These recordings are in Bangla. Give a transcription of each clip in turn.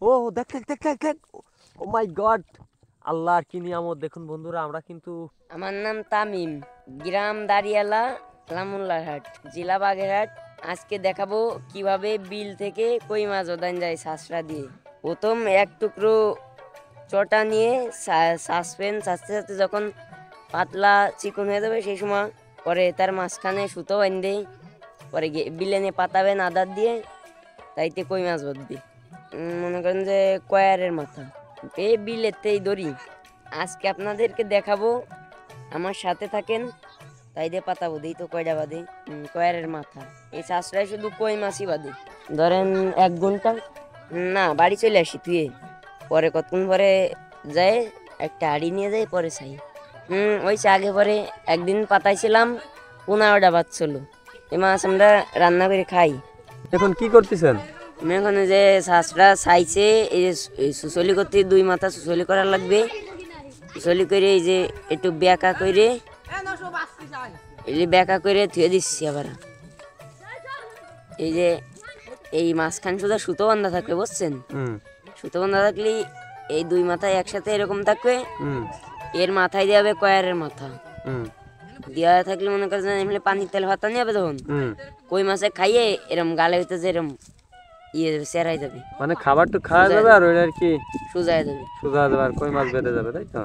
ও দেখ দেখ দেখ দেখ দেখ, ও মাই গড, আল্লাহর কি নিয়ামত! দেখুন বন্ধুরা, আমরা কিন্তু আমার নাম তামিম, গ্রাম দাঁড়িয়ালা, লামুল্লারহাট, জেলা বাগেরহাট। আজকে দেখাবো কিভাবে বিল থেকে কই মাছ ওঠান যায় ছাঁচড়া দিয়ে। প্রথম এক টুকরো চটা নিয়ে সাসপেন সাজতে সাজতে যখন পাতলা চিকন হয়ে যাবে সেই সময় পরে তার মাঝখানে সুতো বাঁধে পরে বিলে নিয়ে পাতাবেন আদার দিয়ে, তাইতে কই মাছ বাঁধবে। মনে করেন যে কয়ারের মাথা এই বিলেতেই ধরি। আজকে আপনাদেরকে দেখাবো, আমার সাথে থাকেন। তাই দিয়ে পাতা বাঁধি তো কয়টা বাঁধে, কয়ারের মাথা। এই চাষটায় শুধু কই মাছই বাঁধে। ধরেন 1 ঘন্টা না, বাড়ি চলে আসি তুই পরে কতক্ষণ পরে যায় একটা হাড়ি নিয়ে যায় পরে চাই। ওই আগে পরে একদিন পাতাইছিলাম 15টা বাচ্চলো। এই মাছ আমরা রান্না করে খাই। এখন কি করতেছেন? আমি ওখানে যে শাঁসটা চাইছে, এই যে সুসলি করতে 2 মাথা সুসলি করা লাগবে। সুসলি করে এই যে একটু বেঁকা করে থুয়ে দিচ্ছি। আবার এই যে এই মাঝখান শুধু সুতো বান্ধা থাকবে, বুঝছেন? সুতো বান্ধা থাকলে এই 2 মাথায় একসাথে এরকম থাকবে। এর মাথায় দিয়ে হবে কয়ারের মাথা দেওয়া থাকলে মনে করেন এমনি পানির তেল ভাতা নিয়ে হবে তখন কই মাছে খাইয়ে এরম গালে হইতে যে এরম সেরাই যাবে, মানে খাবার তো খাওয়া যাবে আর ওইটা আর কি সোজা যাবে, সোজা যাবে আর কই মাছ বেঁধে যাবে, তাই তো?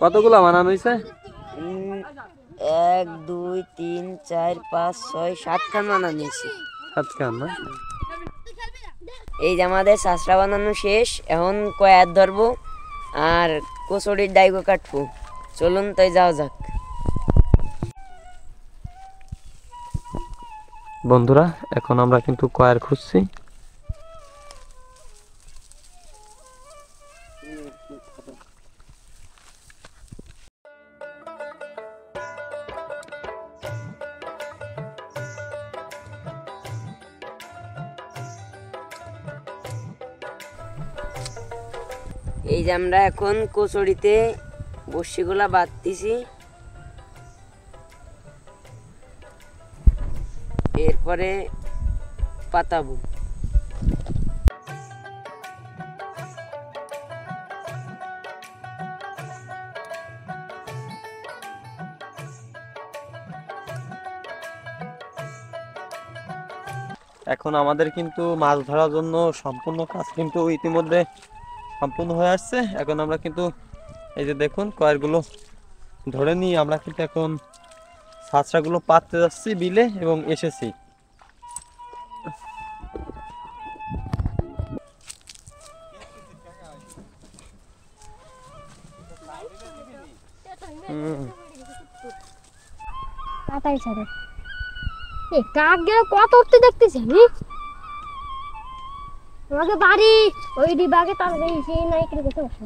কতগুলো বানানো হয়েছে? 1 2 3 4 5 6 7 খান বানানো হয়েছে। 7 খান না? এই যে আমাদের শাঁসড়া বানানো শেষ, এখন কয়ার ধরবো আর কচুরির ডাইগো কাটবো। চলুন তাই যাওয়া যাক। বন্ধুরা, এখন আমরা কিন্তু কয়ার খুঁজছি। এই যে আমরা এখন কচুরিতে বড়শিগুলা বাঁধতেছি, এরপরে পাতাবো। এখন আমাদের কিন্তু মাছ ধরার জন্য সম্পূর্ণ কাজ কিন্তু ইতিমধ্যে সম্পূর্ণ হয়ে আসছে। এখন আমরা কিন্তু এই যে দেখুন কয়ারগুলো ধরে নিয়ে আমরা কিন্তু এখন ছাঁচড়াগুলো পাততে যাচ্ছি বিলে এবং এসেছি। কত উঠতে দেখতেছি আমি আমাকে বাড়ি ওই ডিবাকে তার সেই নাইকের কাছে বসে।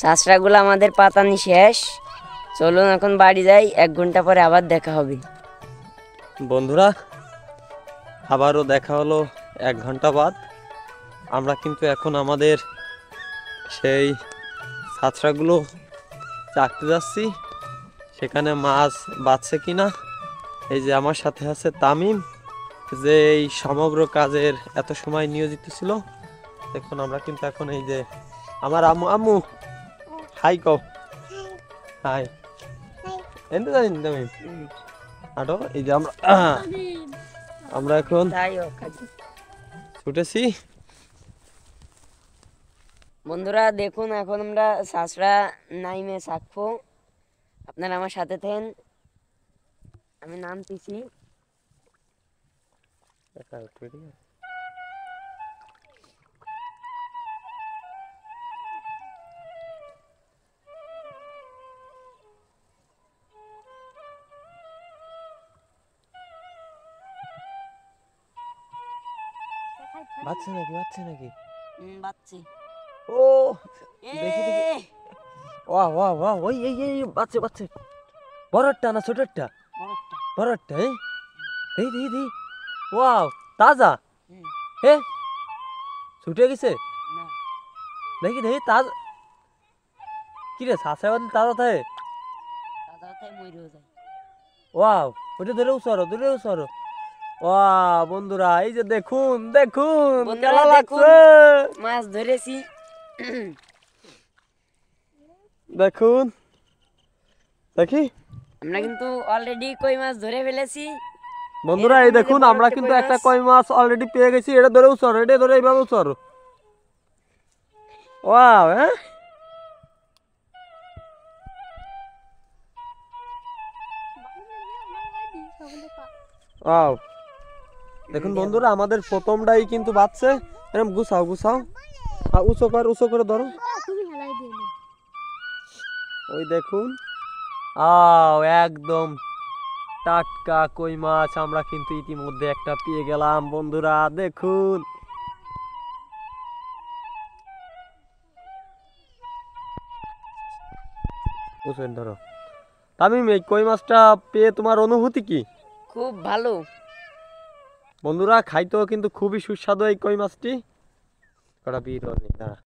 শাঁসড়াগুলো আমাদের পাতানি শেষ, চলুন এখন বাড়ি যাই। 1 ঘন্টা পরে আবার দেখা হবে। বন্ধুরা, আবারও দেখা হলো 1 ঘন্টা বাদ। আমরা কিন্তু এখন আমাদের সেই ছাঁচড়াগুলো চাকতে যাচ্ছি, সেখানে মাছ বাঁচছে কিনা। এই যে আমার সাথে আছে তামিম, যে এই সমগ্র কাজের এত সময় নিয়োজিত ছিল। দেখুন আমরা কিন্তু এখন এই যে আমার আম্মু, আম্মু হাই কও, হাই এনতে জানি তামিম আটো। এই যে আমরা এখন ছুটেছি। বন্ধুরা দেখুন, এখন আমরা শাঁসড়া নাইমে শাকবো। আপনারা আমার সাথে থাকেন, আমি নামতেছি। বাচ্চা নাকি বাচ্চা নাকি? বাচ্চি ও দেখি দেখি, ওয়া ওয়া ওয়া, ওই এই এই বাচ্চা বাচ্চা, বড়টা না ছোটটা? বড়টা, হ্যাঁ দেই দেই দেই, ওয়াও তাজা, হে ছুটে গেছে, দেখি দেখি তাজা, কি রে সাসা তাজা থাকে, ওয়াও ওটা ধরে উসারো ধরে উসারো, ওয়া বন্ধুরা এই যে দেখুন দেখুন বন্ধুরা, কেলা দেখুন। লাগছে, মাছ ধরেছি। দেখুন দেখি আমরা কিন্তু অলরেডি কই মাছ ধরে ফেলেছি। বন্ধুরা, এই এরকম এই যে দেখুন বড় আমরা একটা কিন্তু কই একটা মাছ। কই মাছ অলরেডি পেয়ে গেছি। এটা ধরে উৎসর, এটা ধরে এইভাবে উৎসর, ওয়াও, হ্যাঁ ওয়াও, দেখুন বন্ধুরা আমাদের প্রথমটাই কিন্তু বাচ্চে, এরকম গুছাও গুছাও, আর উঁচু করে ধরো, তুমি হেলাই দিও না। ওই দেখুন, আও একদম টাটকা কই মাছ আমরা কিন্তু ইতিমধ্যে একটা পেয়ে গেলাম বন্ধুরা, দেখুন বুঝলেন, ধরো তামিম, এই কই মাছটা পেয়ে তোমার অনুভূতি কি? খুব ভালো। বন্ধুরা খাইতেও কিন্তু খুবই সুস্বাদু এই কই মাছটি, কটা বীর